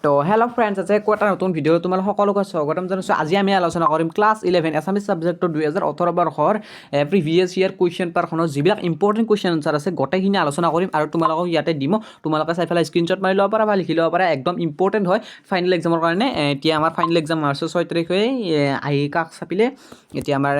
তো hello' friends আছে এটা নতুন ভিডিঅ' তোমালোক সকলোকে স্বাগতম জনাইছোঁ। আজি আমি আলোচনা কৰিম ক্লাছ 11 এছামিছ ছাবজেক্টৰ 2018 বৰ্ষৰ প্ৰিভিয়াছ ইয়াৰ কুৱেশ্যন পেপাৰখনৰ যিবিলাক ইম্পৰ্টেণ্ট কুৱেশ্যন আনচাৰ আছে গোটেইখিনি আলোচনা কৰিম আৰু তোমালোকক ইয়াতে দিম। তোমালোকে চাই পেলাই স্ক্ৰীনশ্বট মাৰি ল'ব পাৰা বা লিখি ল'ব পাৰা, একদম ইম্পৰ্টেণ্ট হয় ফাইনেল এক্সামৰ কাৰণে। এতিয়া আমাৰ ফাইনেল এক্সাম মাৰ্চৰ 6 তাৰিখে আহি কাষ চাপিলে। এতিয়া আমাৰ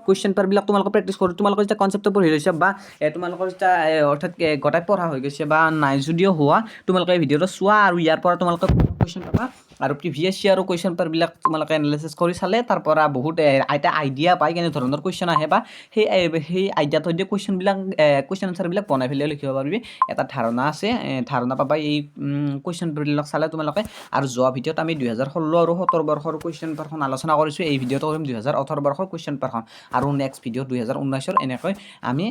কুৱেশ্যন পেপাৰবিলাক তোমালোকে প্ৰেক্টিছ কৰোঁ। তোমালোকৰ যেতিয়া কনচেপ্টটো পঢ়ি লৈছে বা তোমালোকৰ যেতিয়া অৰ্থাৎ গোটাই পঢ়া হৈ গৈছে বা নাই যদিও হোৱা, তোমালোকে এই ভিডিঅ'টো চোৱা আৰু ইয়াৰ পৰা তোমালোকে কুৱেশ্যন পাবা আৰু প্ৰিভিয়াছ ইয়াৰো কুৱেশ্যন পেপাৰবিলাক তোমালোকে এনালাইচিছ কৰি চালে তাৰ পৰা বহুত এটা আইডিয়া পায় কেনেধৰণৰ কুৱেশ্যন আহে বা সেই আইডিয়াটো দিয়ে কুৱেশ্যন আনচাৰবিলাক বনাই পেলাই লিখিব পাৰিবি। এটা ধাৰণা আছে, ধাৰণা পাবা এই কুৱেশ্যন পেপাৰবিলাক চালে তোমালোকে। আৰু যোৱা ভিডিঅ'ত আমি 2016 আৰু 17 বৰ্ষৰ কুৱেশ্যন পেপাৰখন আলোচনা কৰিছোঁ। এই ভিডিঅ'টো কৰিম 2018 বৰ্ষৰ কুৱেশ্যন পেপাৰখন আৰু নেক্সট ভিডিঅ' 2019ৰ এনেকৈ আমি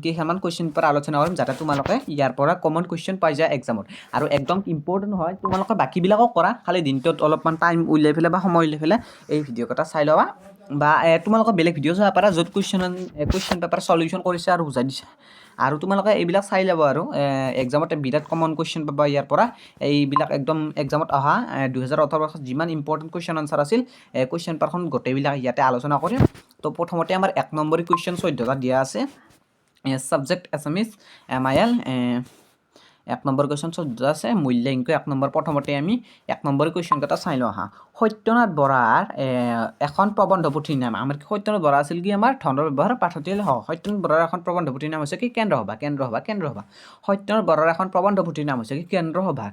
কেইখনমান কুৱেশ্যন পেপাৰ আলোচনা কৰিম যাতে তোমালোকে ইয়াৰ পৰা কমন কুৱেশ্যন পাই যায় এক্সামত। আৰু একদম ইম্পৰ্টেণ্ট হয়, তোমালোকে বাকীবিলাকো কৰা, খালি দিনটোত অলপমান টাইম উলিয়াই পেলাই বা সময় উলিয়াই পেলাই এই ভিডিঅ'কেইটা চাই ল'বা। বা তোমালোকে বেলেগ ভিডিঅ' চাব পাৰা য'ত কুৱেশ্যন পেপাৰ সলিউশ্যন কৰিছে আৰু বুজাই দিছে। আৰু তোমালোকে এইবিলাক চাই ল'ব আৰু এক্সামত বিৰাট কমন কুৱেশ্যন পাবা ইয়াৰ পৰা। এইবিলাক একদম এক্সামত অহা 2018 বৰ্ষত যিমান ইম্পৰ্টেণ্ট কুৱেশ্যন আনচাৰ আছিল কুৱেশ্যন পেপাৰখন গোটেইবিলাক ইয়াতে আলোচনা কৰিম। তো প্ৰথমতে আমাৰ 1 নম্বৰী কুৱেশ্যন 14টা দিয়া আছে। ছাবজেক্ট এছামিছ MIL 1 নম্বৰ কুৱেশ্যন 14 আছে। মূল্যাংক 1 নম্বৰ। প্ৰথমতে আমি 1 নম্বৰ কুৱেশ্যনকেইটা চাই লওঁ আহা। সত্যনাথ বৰাৰ এখন প্ৰবন্ধ পুথিৰ নাম। আমাৰ সত্যনাথ বৰা আছিল কি আমাৰ ধনৰ ব্যৱহাৰ পাঠতীয় লেখক। সত্যনাথ বৰাৰ এখন প্ৰবন্ধ পুথিৰ নাম হৈছে কি কেন্দ্ৰ সভা। সত্যনাথ বৰাৰ এখন প্ৰবন্ধ পুথিৰ নাম হৈছে কি কেন্দ্ৰ সভা।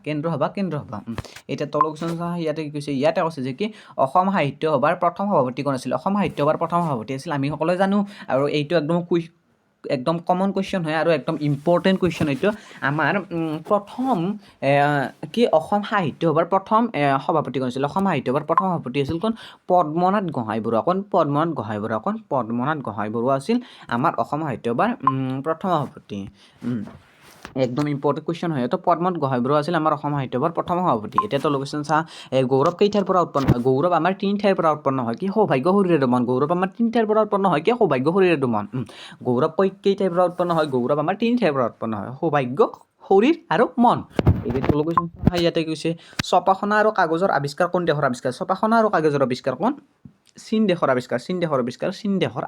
এতিয়া তলৰ কুৱেশ্যন ইয়াতে কি কৈছে, ইয়াতে কৈছে যে কি অসম সাহিত্য সভাৰ প্ৰথম সভাপতি কোন আছিল। অসম সাহিত্য সভাৰ প্ৰথম সভাপতি আছিল আমি সকলোৱে জানো। আৰু এইটো একদম কমন কুৱেশ্যন হয় আৰু একদম ইম্পৰ্টেণ্ট কুৱেশ্যন। এইটো আমাৰ প্ৰথম কি অসম সাহিত্য সভাৰ প্ৰথম সভাপতি কোন আছিল। অসম সাহিত্য সভাৰ প্ৰথম সভাপতি আছিল কোন? পদ্মনাথ গোহাঁই বৰুৱা। পদ্মনাথ গোহাঁই বৰুৱা আছিল আমাৰ অসম সাহিত্য সভাৰ প্ৰথম সভাপতি। একদম ইম্পৰ্টেণ্ট কুৱেশ্যন হয়। তো পদ্মনাথ গোহাঁই বৰুৱা আছিল আমাৰ অসম সাহিত্য সভাৰ প্ৰথম সভাপতি। এতিয়া তলৰ কুৱেশ্যন চা, গৌৰৱ কেইঠাৰ পৰা উৎপন্ন হয়। গৌৰৱ আমাৰ 3 ঠাইৰ পৰা উৎপন্ন হয়। কি সৌভাগ্য শৰীৰৰ মন। গৌৰৱ আমাৰ 3 ঠাইৰ পৰা উৎপন্ন হয়। কি সৌভাগ্য শৰীৰৰ মন। গৌৰৱ কেইঠাইৰ পৰা উৎপন্ন হয়। গৌৰৱ আমাৰ 3 ঠাইৰ পৰা উৎপন্ন হয়। সৌভাগ্য, শৰীৰ আৰু মন। ইয়াতে কৈছে ছপাখনা আৰু কাগজৰ আৱিষ্কাৰ কোন দেশৰ আৱিষ্কাৰ। ছপাখনা আৰু কাগজৰ আৱিষ্কাৰ কোন? চীন দেশৰ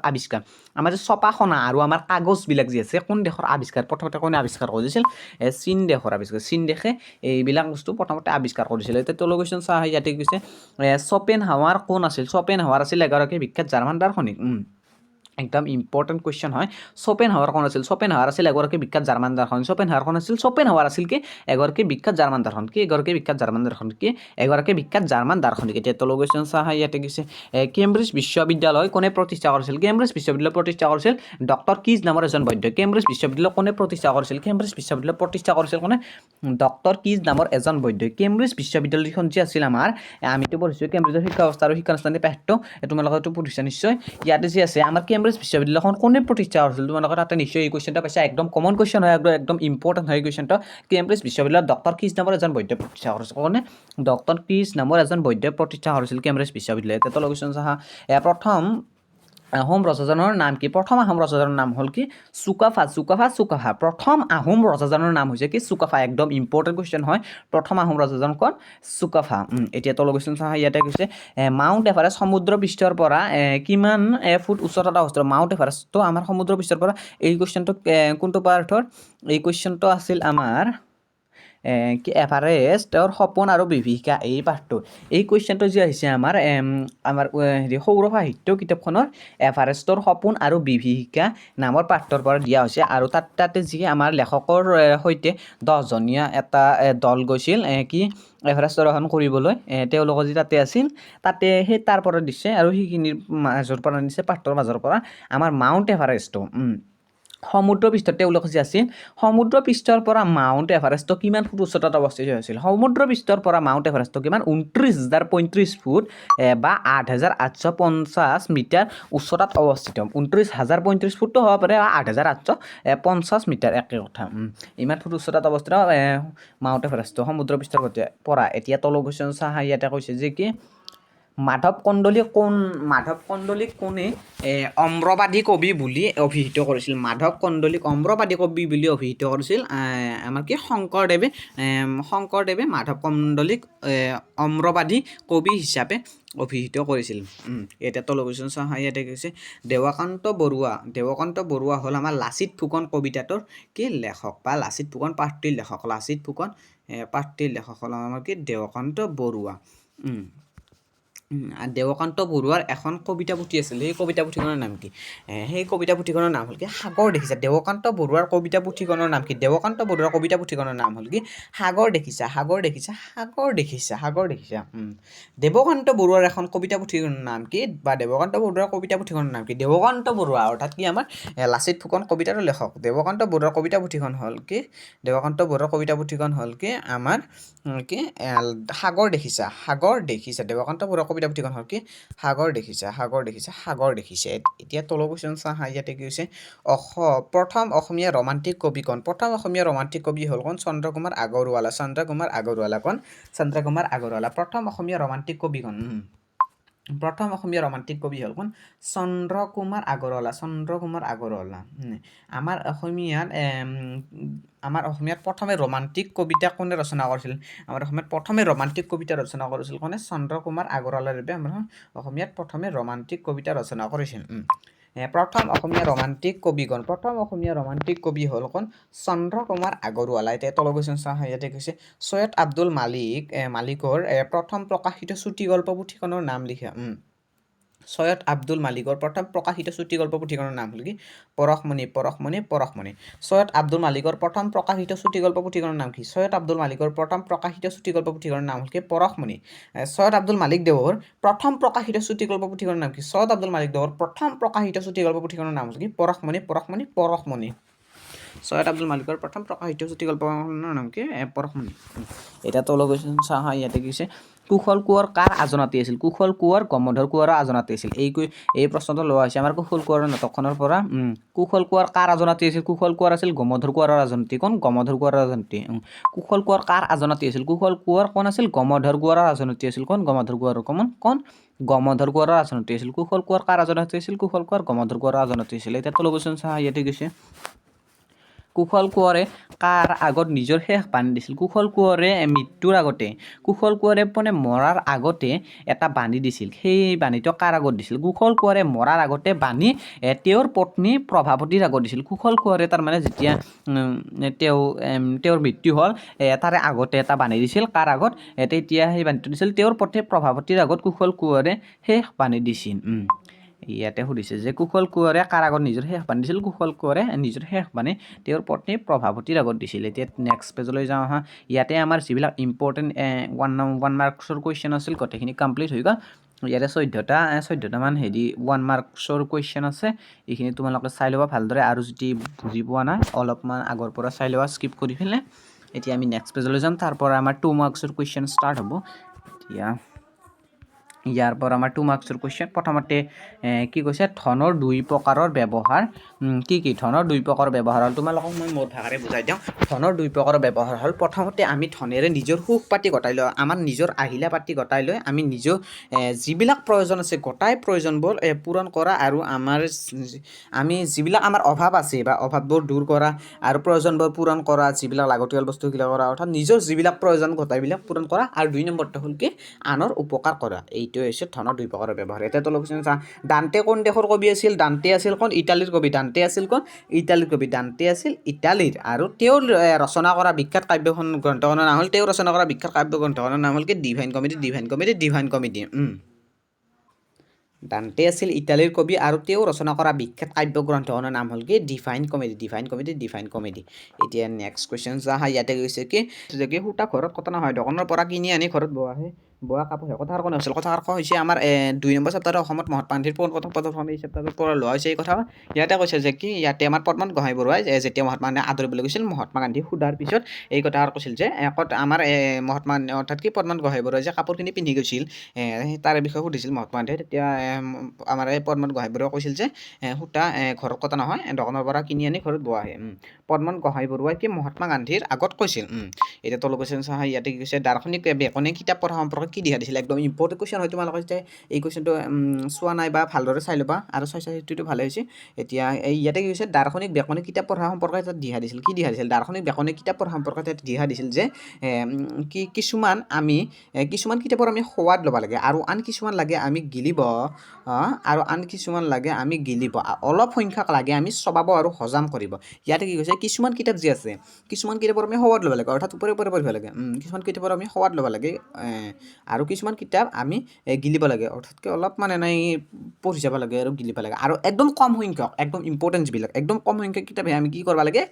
আৱিষ্কাৰ। আমাৰ যে ছপাখনা আৰু আমাৰ কাগজবিলাক যি আছে কোন দেশৰ আৱিষ্কাৰ? প্ৰথমতে কোনে আৱিষ্কাৰ কৰিছিল? চীন দেশৰ আৱিষ্কাৰ। চীন দেশে এইবিলাক বস্তু প্ৰথমতে আৱিষ্কাৰ কৰিছিল। এতিয়া তলৰ কুৱেশ্যন চা, ইয়াতে কৈছে শ্বপেনহাৱাৰ কোন আছিল? শ্বপেনহাৱাৰ আছিল এগৰাকী বিখ্যাত জাৰ্মান দাৰ্শনিক। একদম ইম্পৰ্টেণ্ট কুৱেশ্যন হয়। শ্বপেনহাৱাৰ কোন আছিল? শ্বপেনহাৱাৰ আছিল এগৰাকী বিখ্যাত জাৰ্মান দাৰ্শনিক। শ্বপেনহাৱাৰ আছিল কি এগৰাকী বিখ্যাত জাৰ্মান দাৰ্শনিক। এতিয়া তলৰ কুৱেশ্যন চা, ইয়াতে কৈছে কেম্ব্ৰিজ বিশ্ববিদ্যালয় কোনে প্ৰতিষ্ঠা কৰিছিল? কেম্ব্ৰিজ বিশ্ববিদ্যালয় প্ৰতিষ্ঠা কৰিছিল ডক্টৰ কিজ নামৰ এজন বৈদ্যই। কেম্ব্ৰিজ বিশ্ববিদ্যালয় কোনে প্ৰতিষ্ঠা কৰিছিল? কোনে? ডক্টৰ কিজ নামৰ এজন বৈদ্যই। কেম্ব্ৰিজ বিশ্ববিদ্যালয়খন যে আছিল আমাৰ, আমিতো পঢ়িছোঁ কেম্ব্ৰিজৰ শিক্ষা ব্যৱস্থা আৰু শিক্ষানুষ্ঠানিক পাঠ্য, তোমালোকেতো পঢ়িছা নিশ্চয়। ইয়াতে যে আছে আমাৰ কেম্ব্ৰিজ বিশ্ববিদ্যালয়খন কোনে প্ৰতিষ্ঠা কৰিছিল? তোমালোকে তাতে নিশ্চয় এই কুৱেশ্যনটা পাইছা। একদম কমন কুৱেশ্যন হয়, একদম ইম্পৰ্টেণ্ট হয় কুৱেশ্যনটা। কেম্ব্ৰিজ বিশ্ববিদ্যালয়ত ডক্টৰ কিজ নামৰ এজন বৈদ্যই প্ৰতিষ্ঠা কৰিছিল। কোনে? ডক্টৰ কিজ নামৰ এজন বৈদ্যই প্ৰতিষ্ঠা কৰিছিল কেম্ব্ৰিজ বিশ্ববিদ্যালয়। এতিয়া তলৰ কুৱেশ্যন চা, প্ৰথম আহোম ৰজাজনৰ নাম কি? প্ৰথম আহোম ৰজাজনৰ নাম হ'ল কি? চুকাফা। প্ৰথম আহোম ৰজাজনৰ নাম হৈছে কি? চুকাফা। একদম ইম্পৰ্টেণ্ট কুৱেশ্যন হয়। প্ৰথম আহোম ৰজাজন কোন? চুকাফা। এতিয়া তলৰ কুৱেশ্যন চা, ইয়াতে কৈছে মাউণ্ট এভাৰেষ্ট সমুদ্ৰ পৃষ্ঠৰ পৰা কিমান ফুট উচ্চতাত অৱস্থিত? মাউণ্ট এভাৰেষ্টটো আমাৰ সমুদ্ৰ পৃষ্ঠৰ পৰা। এই কুৱেশ্যনটো কোনটো পাৰ্টৰ? এই কুৱেশ্যনটো আছিল আমাৰ কি এভাৰেষ্টৰ সপোন আৰু বিভীষিকা এই পাঠটো। এই কুৱেশ্যনটো যে আহিছে আমাৰ সৌৰভ সাহিত্য কিতাপখনৰ এভাৰেষ্টৰ সপোন আৰু বিভীষিকা নামৰ পাঠটোৰ পৰা দিয়া হৈছে। আৰু তাতে যি আমাৰ লেখকৰ সৈতে 10জনীয়া এটা দল গৈছিল কি এভাৰেষ্ট আৰোহণ কৰিবলৈ, তেওঁলোকৰ যি তাতে আছিল, তাতে সেই তাৰ পৰা দিছে আৰু সেইখিনিৰ মাজৰ পৰা দিছে, পাঠটোৰ মাজৰ পৰা আমাৰ মাউণ্ট এভাৰেষ্টটো সমুদ্ৰ পৃষ্ঠত তেওঁলোক যে আছিল, সমুদ্ৰ পৃষ্ঠৰ পৰা মাউণ্ট এভাৰেষ্টটো কিমান ফুট উচ্চতাত অৱস্থিত হৈছিল? সমুদ্ৰ পৃষ্ঠৰ পৰা মাউণ্ট এভাৰেষ্টটো কিমান? 29,035 ফুট বা 8,850 মিটাৰ উচ্চতাত অৱস্থিত। 29,035 ফুটটো হ'ব পাৰে, 8,850 মিটাৰ একে কথা। ইমান ফুট উচ্চতাত অৱস্থিত মাউণ্ট এভাৰেষ্টটো সমুদ্ৰ পৃষ্ঠৰ পৰা। এতিয়া তলৰ কুৱেশ্যন চা, ইয়াতে কৈছে যে কি মাধৱ কন্দলী কোনে অম্ৰবাদী কবি বুলি অভিহিত কৰিছিল মাধৱ কন্দলীক অম্ৰবাদী কবি বুলি অভিহিত কৰিছিল আমাৰ কি শংকৰদেৱে মাধৱ কন্দলীক অম্ৰবাদী কবি হিচাপে অভিহিত কৰিছিল এতিয়া তলৰ কুৱেশ্যন চাওঁ ইয়াতে কৈছে দেৱকান্ত বৰুৱা হ'ল আমাৰ লাচিত ফুকন কবিতাটোৰ কি লেখক বা লাচিত ফুকন পাঠটিৰ লেখক হ'ল আমাৰ কি দেৱকান্ত বৰুৱা দেৱকান্ত বৰুৱাৰ এখন কবিতা পুথি আছিল সেই কবিতা পুথিখনৰ নাম কি সেই কবিতা পুথিখনৰ নাম হ'ল কি সাগৰ দেখিছা দেৱকান্ত বৰুৱাৰ কবিতা পুথিখনৰ নাম কি দেৱকান্ত বৰুৱাৰ কবিতা পুথিখনৰ নাম হ'ল কি সাগৰ দেখিছা দেৱকান্ত বৰুৱাৰ এখন কবিতা পুথিখনৰ নাম কি বা দেৱকান্ত বৰুৱাৰ কবিতা পুথিখনৰ নাম কি দেৱকান্ত বৰুৱা অৰ্থাৎ কি আমাৰ লাচিত ফুকন কবিতাৰ লেখক দেৱকান্ত বৰুৱাৰ কবিতা পুথিখন হ'ল কি আমাৰ কি সাগৰ দেখিছা দেৱকান্ত বৰুৱাৰ কবিতা পুথিখন হ'ল কি সাগৰ দেখিছা এতিয়া তলৰ কুৱেশ্যন চাওঁ ইয়াতে কি হৈছে প্ৰথম অসমীয়া ৰোমান্টিক কবি কোন হ'ল কোন চন্দ্ৰকুমাৰ আগৰৱালা প্ৰথম অসমীয়া ৰোমান্টিক কবি কোন হ'ল কোন চন্দ্ৰকুমাৰ আগৰৱালা আমাৰ অসমীয়াত প্ৰথমে ৰোমান্টিক কবিতা কোনে ৰচনা কৰিছিল কোনে চন্দ্ৰকুমাৰ আগৰৱালাৰ বাবে আমাৰ অসমীয়াত প্ৰথমে ৰোমান্টিক কবিতা ৰচনা কৰিছিল প্ৰথম অসমীয়া ৰোমান্টিক কবি হ'ল কোন চন্দ্ৰকুমাৰ আগৰৱালা এতিয়া তলৰ কুৱেশ্যন চাওঁ ইয়াতে কৈছে সৈয়দ আব্দুল মালিকৰ প্ৰথম প্ৰকাশিত চুটিগল্প পুথিখনৰ নাম লিখা সৈয়দ আব্দুল মালিকৰ প্ৰথম প্ৰকাশিত চুটিগল্প পুথিখনৰ নাম হ'ল কি পৰশমণি সৈয়দ আব্দুল মালিকৰ প্ৰথম প্ৰকাশিত চুটিগল্প পুথিখনৰ নাম কি সৈয়দ আব্দুল মালিকৰ প্ৰথম প্ৰকাশিত চুটিগল্প পুথিখনৰ নাম হ'ল কি পৰশমণি সৈয়দ আব্দুল মালিক দেৱৰ প্ৰথম প্ৰকাশিত চুটিগল্প পুথিখনৰ নাম কি সৈয়দ আব্দুল মালিক দেৱৰ প্ৰথম প্ৰকাশিত চুটিগল্প পুথিখনৰ নাম হ'ল কি পৰশমণি সৈয়দ আব্দুল মালিকৰ প্ৰথম প্ৰকাশিত চুটিগল্পখনৰ নাম কি পৰশমণি এতিয়া তলৰ কুৱেশ্যন চাওঁ ইয়াতে কি হৈছে কুশল কোঁৱৰ কাৰ আজনাতী আছিল গমধৰ কোঁৱৰৰ আজনাতী আছিল এই প্ৰশ্নটো লোৱা হৈছে আমাৰ কুশল কোঁৱৰৰ নাটকখনৰ পৰা কুশল কোঁৱৰ কাৰ আজনাতী আছিল কুশল কোঁৱৰ আছিল গমধৰ কোঁৱৰৰ আজনাতী কুশল কোঁৱৰ কাৰ আজনাতী আছিল কুশল কোঁৱৰ কোন আছিল গমধৰ কোঁৱৰৰ আজনাতী আছিল গমধৰ কোঁৱৰৰ আজনাতী আছিল কুশল কোঁৱৰ কাৰ আজনাতী আছিল গমধৰ কোঁৱৰৰ আজনাতী আছিল এতিয়া তলৰ কুৱেশ্যন চাওঁ ইয়াতে গৈছে কুশল কোঁৱৰে কাৰ আগত নিজৰ শেষ বাণী দিছিল কুশল কোঁৱৰে মৃত্যুৰ আগতে মৰাৰ আগতে এটা বাণী দিছিল সেই বাণীটো কাৰ আগত দিছিল কুশল কোঁৱৰে মৰাৰ আগতে বাণী তেওঁৰ পত্নী প্ৰভাৱতীৰ আগত দিছিল কুশল কোঁৱৰে তাৰমানে যেতিয়া তেওঁৰ মৃত্যু হ'ল তাৰে আগতে এটা বাণী দিছিল কাৰ আগত তেতিয়া সেই বাণীটো দিছিল তেওঁৰ পত্নী প্ৰভাৱতীৰ আগত কুশল কোঁৱৰে শেষ বাণী দিছিল ইয়াতে সুধিছে যে কুশল কোঁৱৰে কাৰ আগত নিজৰ শেষ বাণী দিছিল কুশল কোঁৱৰে নিজৰ শেষ বাণী তেওঁৰ পত্নী প্ৰভাৱতীৰ আগত দিছিল এতিয়া নেক্সট পেজলৈ যাওঁ ইয়াতে আমাৰ যিবিলাক ইম্পৰ্টেণ্ট 1 মাৰ্কছৰ কুৱেশ্যন আছিল গোটেইখিনি কমপ্লিট হৈ গ'ল ইয়াতে 14টামান 1 মাৰ্কছৰ কুৱেশ্যন আছে এইখিনি তোমালোকে চাই ল'বা ভালদৰে আৰু যদি বুজি পোৱা নাই অলপমান আগৰ পৰা চাই ল'বা স্কিপ কৰি পেলাই এতিয়া আমি নেক্সট পেজলৈ যাম তাৰ পৰা আমাৰ 2 মাৰ্কছৰ কুৱেশ্যন ষ্টাৰ্ট হ'ব এতিয়া ইয়াৰ পৰা আমাৰ 2 মাৰ্কছৰ কুৱেশ্যন প্ৰথমতে কি কৈছে ধনৰ 2 প্ৰকাৰৰ ব্যৱহাৰ কি ধনৰ 2 প্ৰকাৰৰ ব্যৱহাৰ হ'ল তোমালোকক মই মোৰ ভাষাৰে বুজাই দিওঁ ধনৰ 2 প্ৰকাৰৰ ব্যৱহাৰ হ'ল প্ৰথমতে আমি ধনেৰে নিজৰ সুখ পাতি গতাই লৈ আমাৰ নিজৰ আহিলা পাতি গতাই লৈ আমি নিজৰ যিবিলাক প্ৰয়োজন আছে গোটাই প্ৰয়োজনবোৰ পূৰণ কৰা আৰু আমি যিবিলাক আমাৰ অভাৱ আছে বা অভাৱবোৰ দূৰ কৰা আৰু প্ৰয়োজনবোৰ পূৰণ কৰা যিবিলাক লাগতিয়াল বস্তুবিলাক কৰা অৰ্থাৎ নিজৰ যিবিলাক প্ৰয়োজন গোটাইবিলাক পূৰণ কৰা আৰু 2 নম্বৰটো হ'ল কি আনৰ উপকাৰ কৰা এইটোৱে হৈছে ধনৰ 2 প্ৰকাৰৰ ব্যৱহাৰ এতিয়া তলৰ কুৱেশ্যন চা দান্তে কোন দেশৰ কবি আছিল দান্তে আছিল কোন ইটালীৰ কবি দান্তে আছিল ইটালীৰ আৰু তেওঁৰ ৰচনা কৰা বিখ্যাত কাব্যখন গ্ৰন্থখনৰ নাম হ'ল তেওঁ ৰচনা কৰা বিখ্যাত কাব্য গ্ৰন্থখনৰ নাম হ'ল কি ডিভাইন কমেডি দান্তে আছিল ইটালীৰ কবি আৰু তেওঁ ৰচনা কৰা বিখ্যাত কাব্য গ্ৰন্থখনৰ নাম হ'ল কি ডিভাইন কমেডি এতিয়া নেক্সট কুৱেশ্যন চা ইয়াতে কৈছে কি সূতা ঘৰত কটা নহয় দোকানৰ পৰা কিনি আনি ঘৰত বোৱা কাপোৰ কথাৰ কোন হৈছিল কথাৰ হৈছে আমাৰ 2 নম্বৰ চেপ্টাৰৰ অসমত মহাত্মা গান্ধীৰ প্ৰথম পদক্ষেপ এই চেপ্টাৰৰ পৰা লোৱা হৈছে এই কথা ইয়াতে কৈছে যে কি ইয়াতে আমাৰ পদ্মনাথ গোহাঞিবৰুৱাই যেতিয়া মহাত্মা গান্ধীক আদৰিবলৈ গৈছিল মহাত্মা গান্ধীক সোধাৰ পিছত এই কথা কৈছিল যে আমাৰ মহাত্মা অৰ্থাৎ কি পদ্মনাথ গোহাঞিবৰুৱাই যে কাপোৰখিনি পিন্ধি গৈছিল তাৰে বিষয়ে সুধিছিল মহাত্মা গান্ধীয়ে তেতিয়া আমাৰ এই পদ্মনাথ গোহাঞিবৰুৱাই কৈছিল যে সূতা ঘৰত কটা নহয় দোকানৰ পৰা কিনি আনি ঘৰত বোৱাহে পদ্মনাথ গোহাঞিবৰুৱাই কি মহাত্মা গান্ধীৰ আগত কৈছিল এতিয়া তলৰ কুৱেশ্যন চা ইয়াতে কি কৈছে দাৰ্শনিক বেকনে কিতাপ পঢ়া সম্পৰ্কে তোমালোকক কি দিহা দিছিল একদম ইম্পৰ্টেণ্ট কুৱেশ্যন হয় তোমালোকে যেতিয়া এই কুৱেশ্যনটো চোৱা নাই বা ভালদৰে চাই ল'বা আৰু চাই সেইটোতো ভালে হৈছে এতিয়া এই ইয়াতে কি হৈছে দাৰ্শনিক ব্যাকৰণিক কিতাপ পঢ়া সম্পৰ্কে এটা দিহা দিছিল কি দিহা দিছিল দাৰ্শনিক ব্যাকৰণিক কিতাপ পঢ়া সম্পৰ্কে এটা দিহা দিছিল যে কিছুমান কিতাপৰ আমি সোৱাদ ল'ব লাগে আৰু আন কিছুমান লাগে আমি গিলিব অলপ সংখ্যক লাগে আমি চবাব আৰু হজম কৰিব ইয়াতে কি কৈছে কিছুমান কিতাপ যি আছে কিছুমান কিতাপৰ আমি সোৱাদ ল'ব লাগে অৰ্থাৎ ওপৰে পঢ়িব লাগে কিছুমান কিতাপৰ আমি সোৱাদ ল'ব লাগে আৰু কিছুমান কিতাপ আমি গিলিব লাগে অৰ্থাৎ অলপ মানে নাই পঢ়ি যাব লাগে আৰু গিলিব লাগে আৰু একদম কম সংখ্যক একদম ইম্পৰ্টেণ্ট যিবিলাক একদম কম সংখ্যক কিতাপে আমি কি কৰিব লাগে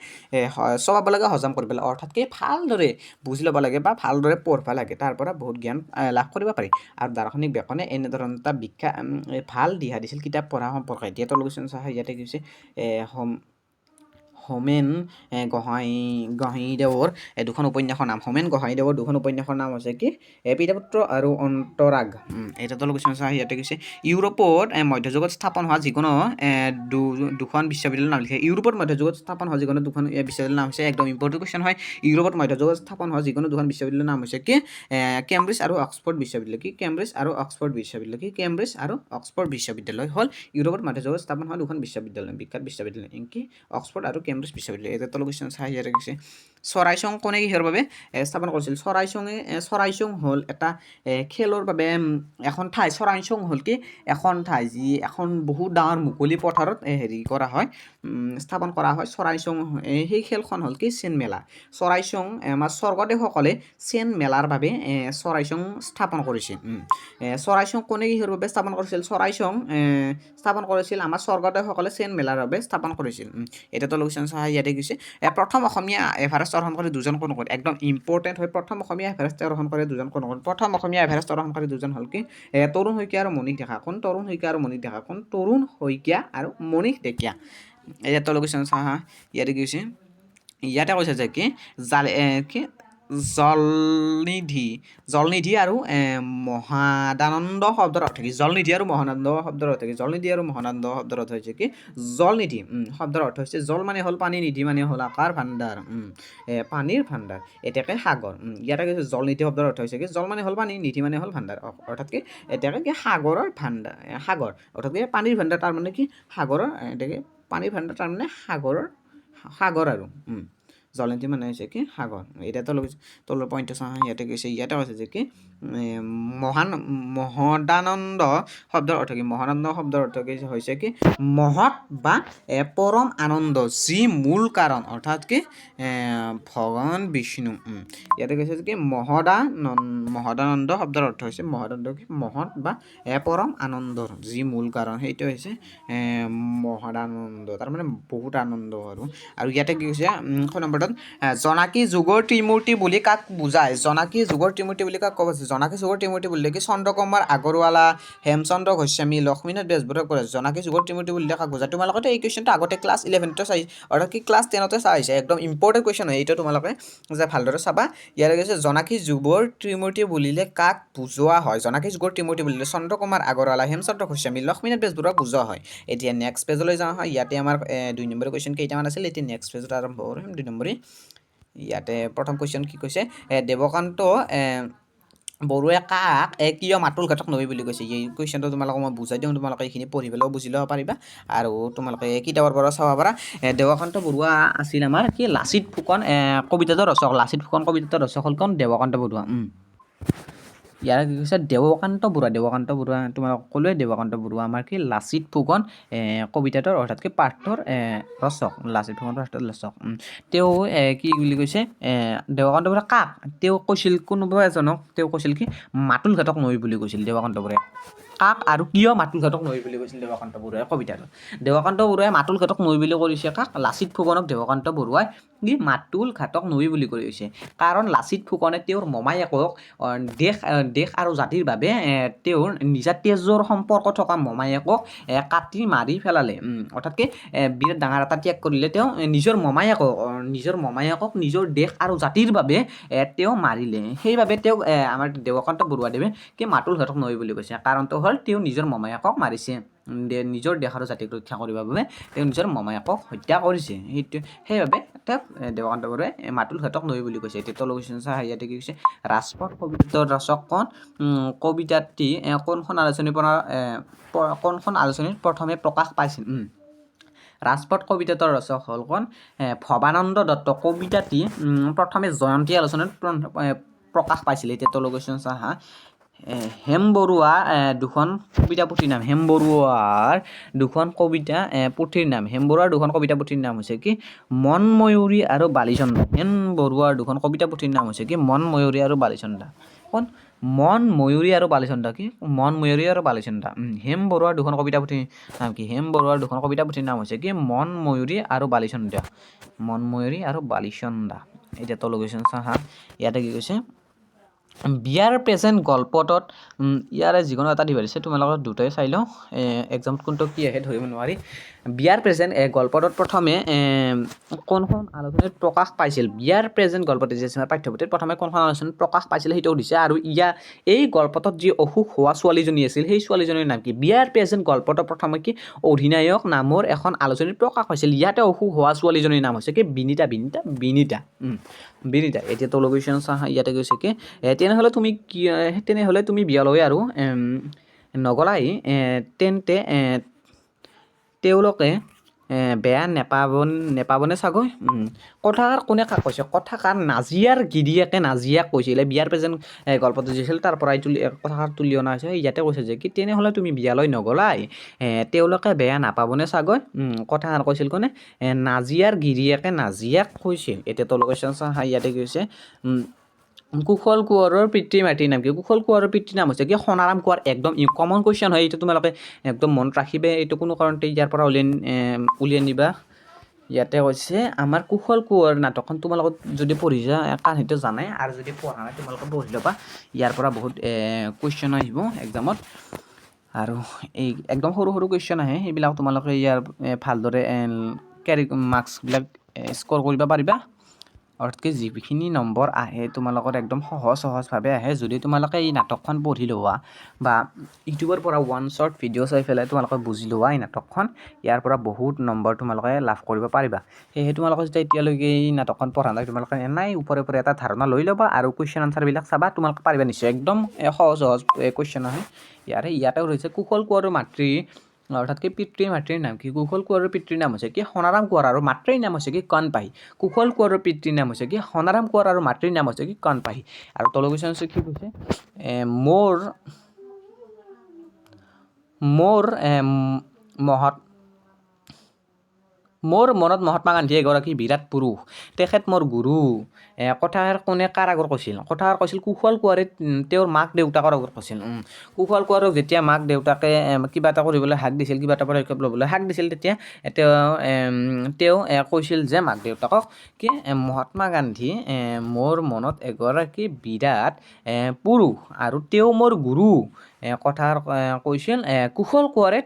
চবাব লাগে হজম কৰিব লাগে অৰ্থাৎ কি ভালদৰে বুজি ল'ব লাগে বা ভালদৰে পঢ়িব লাগে তাৰ পৰা বহুত জ্ঞান লাভ কৰিব পাৰি আৰু দাৰ্শনিক ব্যাকৰণে এনেধৰণৰ এটা ভাল দিহা দিছিল কিতাপ পঢ়া সম্পৰ্কে এতিয়া তলগুচন চাহ ইয়াতে কি হৈছে হোমেন গোহাঁইদেৱৰ দুখন উপন্যাসৰ নাম হোমেন গোহাঁইদেৱৰ দুখন উপন্যাসৰ নাম হৈছে কি পিতাপুত্ৰ আৰু অন্তৰাগ এটা তলগুচন চাহ ইয়াতে কৈছে ইউৰোপত মধ্যযুগত স্থাপন হোৱা যিকোনো দুখন বিশ্ববিদ্যালয়ৰ নাম লিখে ইউৰোপত মধ্যযুগত স্থাপন হোৱা যিকোনো দুখন বিশ্ববিদ্যালয়ৰ নাম হৈছে একদম ইম্পৰ্টেণ্ট কুৱেশ্যন হয় ইউৰোপত মধ্যযুগত স্থাপন হোৱা যিকোনো দুখন বিশ্ববিদ্যালয়ৰ নাম হৈছে কি কেম্ব্ৰিজ আৰু অক্সফৰ্ড বিশ্ববিদ্যালয় কেম্ব্ৰিজ আৰু অক্সফৰ্ড বিশ্ববিদ্যালয় হ'ল ইউৰোপত মধ্যযুগত স্থাপন হোৱা দুখন বিশ্ববিদ্যালয় বিখ্যাত বিশ্ববিদ্যালয় কি অক্সফৰ্ড আৰু কেম্ব্ৰিজ বিশ্ববিদ্যালয় এটা তলগুচন চাহ ইয়াতে কৈছে চৰাইচং কোনে কিহৰ বাবে স্থাপন কৰিছিল চৰাইচং হ'ল এটা খেলৰ বাবে এখন ঠাই চৰাইচং হ'ল কি এখন ঠাই যি এখন বহুত ডাঙৰ মুকলি পথাৰত কৰা হয় স্থাপন কৰা হয় চৰাইচং সেই খেলখন হ'ল কি চেন মেলা চৰাইচং আমাৰ স্বৰ্গদেউসকলে চেন মেলাৰ বাবে চৰাইচং স্থাপন কৰিছিল চৰাইচং কোনে কিহৰ বাবে স্থাপন কৰিছিল চৰাইচং স্থাপন কৰিছিল আমাৰ স্বৰ্গদেউসকলে চেন মেলাৰ বাবে স্থাপন কৰিছিল এটা তলগুচন চাহ ইয়াতে গৈছে প্ৰথম অসমীয়া এভাৰেষ্ট আৰোহণকাৰী দুজন কোন একদম ইম্পৰ্টেণ্ট হয় প্ৰথম অসমীয়া এভাৰেষ্ট আৰোহণকাৰী দুজন কোন প্ৰথম অসমীয়া এভাৰেষ্ট আৰোহণকাৰী দুজন হ'ল কি তৰুণ শইকীয়া আৰু মণিক ডেকা তৰুণ শইকীয়া আৰু মণিক ডেকা এতিয়া তলগুচন চাহ ইয়াতে গৈছে ইয়াতে কৈছে যে কি জলনিধি আৰু মহাদানন্দ শব্দৰ অৰ্থ কি জলনিধি আৰু মহানন্দ শব্দৰ অৰ্থ কি জলনিধি আৰু মহানন্দ শব্দৰ অৰ্থ হৈছে কি জলনিধি শব্দৰ অৰ্থ হৈছে জল মানে হ'ল পানী নিধি মানে হ'ল আকাৰ ভাণ্ডাৰ পানীৰ ভাণ্ডাৰ এতিয়াকে সাগৰ ইয়াতে কৈছে জলনিধি শব্দৰ অৰ্থ হৈছে কি জল মানে হ'ল পানী নিধি মানে হ'ল ভাণ্ডাৰ অৰ্থাৎ কি এতিয়াকে কি সাগৰৰ ভাণ্ডাৰ সাগৰ অৰ্থাৎ কি পানীৰ ভাণ্ডাৰ তাৰমানে কি সাগৰৰ এতিয়াকে পানীৰ ভাণ্ডাৰ তাৰমানে সাগৰ আৰু জলনিধি মানে হৈছে কি সাগৰ এতিয়া তলৰ পইণ্টটো চাওঁ ইয়াতে কৈছে যে কি মহদানন্দ শব্দৰ অৰ্থ কি মহানন্দ শব্দৰ অৰ্থ কি হৈছে কি মহৎ বা পৰম আনন্দ যি মূল কাৰণ অৰ্থাৎ কি ভগৱান বিষ্ণু ইয়াতে কৈছে যে কি মহদানন্দ শব্দৰ অৰ্থ হৈছে মহদানন্দ কি মহৎ বা পৰম আনন্দৰ যি মূল কাৰণ সেইটো হৈছে মহদানন্দ তাৰমানে বহুত আনন্দ আৰু ইয়াতে কি কৈছে নম্বৰটোত জনাকী যুগৰ ত্ৰিমূৰ্তি বুলি কাক বুজায় জনাকী যুগৰ ত্ৰিমূৰ্তি বুলি কাক ক'ব জনাকী যুগৰ ত্ৰিমূৰ্তি বুলিলে কি চন্দ্ৰকুমাৰ আগৰৱালা হেমচন্দ্ৰ গোস্বামী লক্ষ্মীনাথ বেজবৰুৱাক কৰে জনাকী যুগৰ ত্ৰিমূৰ্তি বুলিলে কাক বুজায় তোমালোকে এই কুৱেশ্যনটো আগতে ক্লাছ 11তে চাই অৰ্থাৎ কি ক্লাছ 10তে চাইছে একদম ইম্পৰ্টেণ্ট কুৱেশ্যন হয় এইটো তোমালোকে যে ভালদৰে চাবা ইয়াৰে কৈছে জনাকী যুগৰ ত্ৰিমূৰ্তি বুলিলে কাক বুজোৱা হয় জনাকী যুগৰ ত্ৰিমূৰ্তি বুলিলে চন্দ্ৰকুমাৰ আগৰৱালা হেমচন্দ্ৰ গোস্বামী লক্ষ্মীনাথ বেজবৰুৱাক বুজোৱা হয় এতিয়া নেক্সট পেজলৈ যাওঁ হয় ইয়াতে আমাৰ 2 নম্বৰ কুৱেশ্যন কেইটামান আছিল এতিয়া নেক্সট পেজত আৰম্ভ কৰিম 2 নম্বৰ ইয়াতে প্ৰথম কুৱেশ্যন কি কৈছে দেৱকান্ত বৰুৱাই কাক কিয় মাতুল ঘাটক নৈ বুলি কৈছে এই কুৱেশ্যনটো তোমালোকক মই বুজাই দিওঁ তোমালোকে এইখিনি পঢ়ি পেলাইও বুজি ল'ব পাৰিবা আৰু তোমালোকে কিতাপৰ পৰা চাব পাৰা দেৱকান্ত বৰুৱা আছিল আমাৰ কি লাচিত ফুকন কবিতাটোৰ ৰচক লাচিত ফুকন কবিতাটোৰ ৰচক হ'ল কোন দেৱকান্ত বৰুৱা ইয়াৰ কি কৈছে দেৱকান্ত বৰুৱা তোমালোক ক'লোৱে দেৱকান্ত বৰুৱা আমাৰ কি লাচিত ফুকন কবিতাটোৰ অৰ্থাৎ কি পাঠটোৰ ৰচক লাচিত ফুকন পাঠটোৰ ৰচক তেওঁ কি বুলি কৈছে দেৱকান্ত বৰুৱা কাক তেওঁ কৈছিল কোনোবা এজনক তেওঁ কৈছিল কি মাতুল ঘাটক নৈ বুলি কৈছিল দেৱকান্ত বৰুৱাই কাক আৰু কিয় মাতুল ঘাটক নৈ বুলি কৈছিল দেৱকান্ত বৰুৱাই কবিতাটো দেৱকান্ত বৰুৱাই মাতুল ঘাটক নৈ বুলি কৰিছে কাক লাচিত ফুকনক দেৱকান্ত বৰুৱাই কি মাতুল ঘাটক নৈ বুলি কৰিছে কাৰণ লাচিত ফুকনে তেওঁৰ মমায়েকক দেশ আৰু জাতিৰ বাবে তেওঁৰ নিজা তেজৰ সম্পৰ্ক থকা মমায়েকক কাটি মাৰি পেলালে অৰ্থাৎ কি বিৰাট ডাঙৰ এটা ত্যাগ কৰিলে তেওঁ নিজৰ মমায়েকক নিজৰ দেশ আৰু জাতিৰ বাবে তেওঁ মাৰিলে সেইবাবে তেওঁক আমাৰ দেৱকান্ত বৰুৱাদেৱে কি মাতুল ঘাটক নৈ বুলি কৈছে কাৰণটো হ'ল তেওঁ নিজৰ মমায়েকক মাৰিছে নিজৰ দেশ আৰু জাতিক ৰক্ষা কৰিবৰ বাবে তেওঁ নিজৰ মমায়েকক হত্যা কৰিছে সেইবাবে দেৱকান্ত বৰুৱাই মাতুল ঘাটক নৈ বুলি কৈছে এতিয়া তলৰ কুৱেশ্যন চাহ ইয়াতে কি কৈছে ৰাজপথ কবিতাৰ ৰচক কোন কবিতাটি কোনখন আলোচনীত প্ৰথমে প্ৰকাশ পাইছিল ৰাজপথ কবিতাটোৰ ৰচক হ'ল কোন ভৱানন্দ দত্ত কবিতাটি প্ৰথমে জয়ন্তী আলোচনীত প্ৰকাশ পাইছিল এতিয়া তলৰ কুৱেশ্যন চাহ হেম বৰুৱা দুখন কবিতা পুথিৰ নাম হেম বৰুৱাৰ দুখন কবিতা পুথিৰ নাম হৈছে কি মন ময়ূৰী আৰু বালিচন্দা হেম বৰুৱাৰ দুখন কবিতা পুথিৰ নাম হৈছে কি মন ময়ূৰী আৰু বালিচন্দা কোন মন ময়ূৰী আৰু বালিচন্দা কি মন ময়ূৰী আৰু বালিচন্দা হেম বৰুৱাৰ দুখন কবিতা পুথিৰ নাম কি হেম বৰুৱাৰ দুখন কবিতা পুথিৰ নাম হৈছে কি মন ময়ূৰী আৰু বালিচন্দা এতিয়া তলৰ কুৱেশ্যন চাহা ইয়াতে কি কৈছে বিয়াৰ প্ৰেজেণ্ট গল্পটোত ইয়াৰে যিকোনো এটা দিব দিছে তোমালোকৰ দুটাই চাই লওঁ এক্সামত কোনটো কি আহে ধৰিব নোৱাৰি বিয়াৰ প্ৰেজেণ্ট গল্পটোত প্ৰথমে কোনখন আলোচনীত প্ৰকাশ পাইছিল বিয়াৰ প্ৰেজেণ্ট গল্পটো যে পাঠ্যপুথিত প্ৰথমে কোনখন আলোচনীত প্ৰকাশ পাইছিল সেইটোও দিছে আৰু এই গল্পটোত যি অসুখ হোৱা ছোৱালীজনী আছিল সেই ছোৱালীজনীৰ নাম কি বিয়াৰ প্ৰেজেণ্ট গল্পটো প্ৰথমে কি অধিনায়ক নামৰ এখন আলোচনীত প্ৰকাশ পাইছিল ইয়াতে অসুখ হোৱা ছোৱালীজনীৰ নাম হৈছে কি বিনীতা এতিয়া তলৰ কুৱেশ্যন চাহ ইয়াতে কৈছে কি তেনেহ'লে তুমি বিয়ালৈ আৰু নগলাই তেন্তে তেওঁলোকে বেয়া নেপাবনে চাগৈ কথাষাৰ কোনে কাক কৈছে কথাষাৰ নাজিয়াৰ গিৰিয়েকে নাজিয়াক কৈছিলে বিয়াৰ প্ৰেজেণ্ট গল্পটো যি আছিল তাৰ পৰাই কথাষাৰ তুলি অনা হৈছে ইয়াতে কৈছে যে কি তেনেহ'লে তুমি বিয়ালৈ নগলাই তেওঁলোকে বেয়া নাপাবনে চাগৈ কথাষাৰ কৈছিল কোনে নাজিয়াৰ গিৰিয়েকে নাজিয়াক কৈছিল এতিয়া তলৰ কুৱেশ্যন চাহ ইয়াতে কৈছে কুশল কোঁৱৰৰ পিতৃ মাতৃৰ নাম কি কুশল কোঁৱৰৰ পিতৃৰ নাম হৈছে কি সোণাৰাম কোঁৱৰ একদম কমন কুৱেশ্যন হয় এইটো তোমালোকে একদম মনত ৰাখিবে এইটো কোনো কাৰণতে ইয়াৰ পৰা উলিয়াই নিবা ইয়াতে কৈছে আমাৰ কুশল কোঁৱৰ নাটকখন তোমালোকক যদি পঢ়িছা কাহিনীটো জানাই আৰু যদি পঢ়া নাই তোমালোকে পঢ়ি ল'বা ইয়াৰ পৰা বহুত কুৱেশ্যন আহিব এক্সামত আৰু এই একদম সৰু কুৱেশ্যন আহে সেইবিলাক তোমালোকে ইয়াৰ ভালদৰে মাৰ্কছবিলাক স্ক'ৰ কৰিব পাৰিবা অৰ্থাৎ যিখিনি নম্বৰ আহে তোমালোকৰ একদম সহজভাৱে আহে যদি তোমালোকে এই নাটকখন পঢ়ি লোৱা বা ইউটিউবৰ পৰা ওৱান শ্বৰ্ট ভিডিঅ' চাই পেলাই তোমালোকে বুজি লোৱা এই নাটকখন ইয়াৰ পৰা বহুত নম্বৰ তোমালোকে লাভ কৰিব পাৰিবা সেয়েহে তোমালোকে যেতিয়া এতিয়ালৈকে এই নাটকখন পঢ়া নাই তোমালোকে এনেই ওপৰে এটা ধাৰণা লৈ ল'বা আৰু কুৱেশ্যন আনচাৰবিলাক চাবা তোমালোকে পাৰিবা নিশ্চয় একদম সহজ কুৱেশ্যন আহে ইয়াতেও ৰৈছে কুশল কোঁৱৰৰ মাতৃ অৰ্থাৎ কি পিতৃ মাতৃৰ নাম কি কুশল কোঁৱৰৰ পিতৃৰ নাম হৈছে কি সোণাৰাম কোঁৱৰ আৰু মাতৃৰ নাম হৈছে কি কণপাহী কুশল কোঁৱৰৰ পিতৃৰ নাম হৈছে কি সোণাৰাম কোঁৱৰ আৰু মাতৃৰ নাম হৈছে কি কণপাহী আৰু তলৰ কুৱেশ্যন হৈছে কি কৈছে মোৰ মনত মহাত্মা গান্ধী এগৰাকী বিৰাট পুৰুষ তেখেত মোৰ গুৰু কথাষাৰ কোনে কাৰ আগত কৈছিল কথাষাৰ কৈছিল কুশল কোঁৱৰে তেওঁৰ মাক দেউতাকৰ আগত কৈছিল কুশল কোঁৱৰক যেতিয়া মাক দেউতাকে কিবা এটা কৰিবলৈ হাক দিছিল কিবা এটা পদক্ষেপ ল'বলৈ হাক দিছিল তেতিয়া তেওঁ কৈছিল যে মাক দেউতাকক কি মহাত্মা গান্ধী মোৰ মনত এগৰাকী বিৰাট পুৰুষ আৰু তেওঁ মোৰ গুৰু কথাৰ কৈছিল কুশল কোঁৱৰে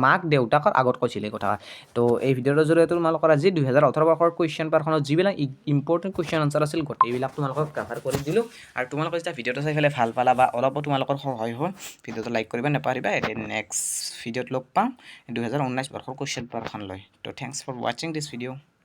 মাক দেউতাকৰ আগত কৈছিল এই কথা তো এই ভিডিঅ'টোৰ জৰিয়তে তোমালোকৰ আজি 2018 বৰ্ষৰ কুৱেশ্যন পেপাৰখনত যিবিলাক ইম্পৰ্টেণ্ট কুৱেশ্যন আনচাৰ আছিল গোটেইবিলাক তোমালোকক কভাৰ কৰি দিলোঁ আৰু তোমালোকে যেতিয়া ভিডিঅ'টো চাই পেলাই ভাল পালা বা অলপো তোমালোকৰ সহায় হ'ল ভিডিঅ'টো লাইক কৰিব নাপাহৰিবা এতিয়া নেক্সট ভিডিঅ'ত লগ পাম 2019 বৰ্ষৰ কুৱেশ্যন পেপাৰখন লৈ তো থেংকছ ফৰ ৱাচিং দিছ ভিডিঅ'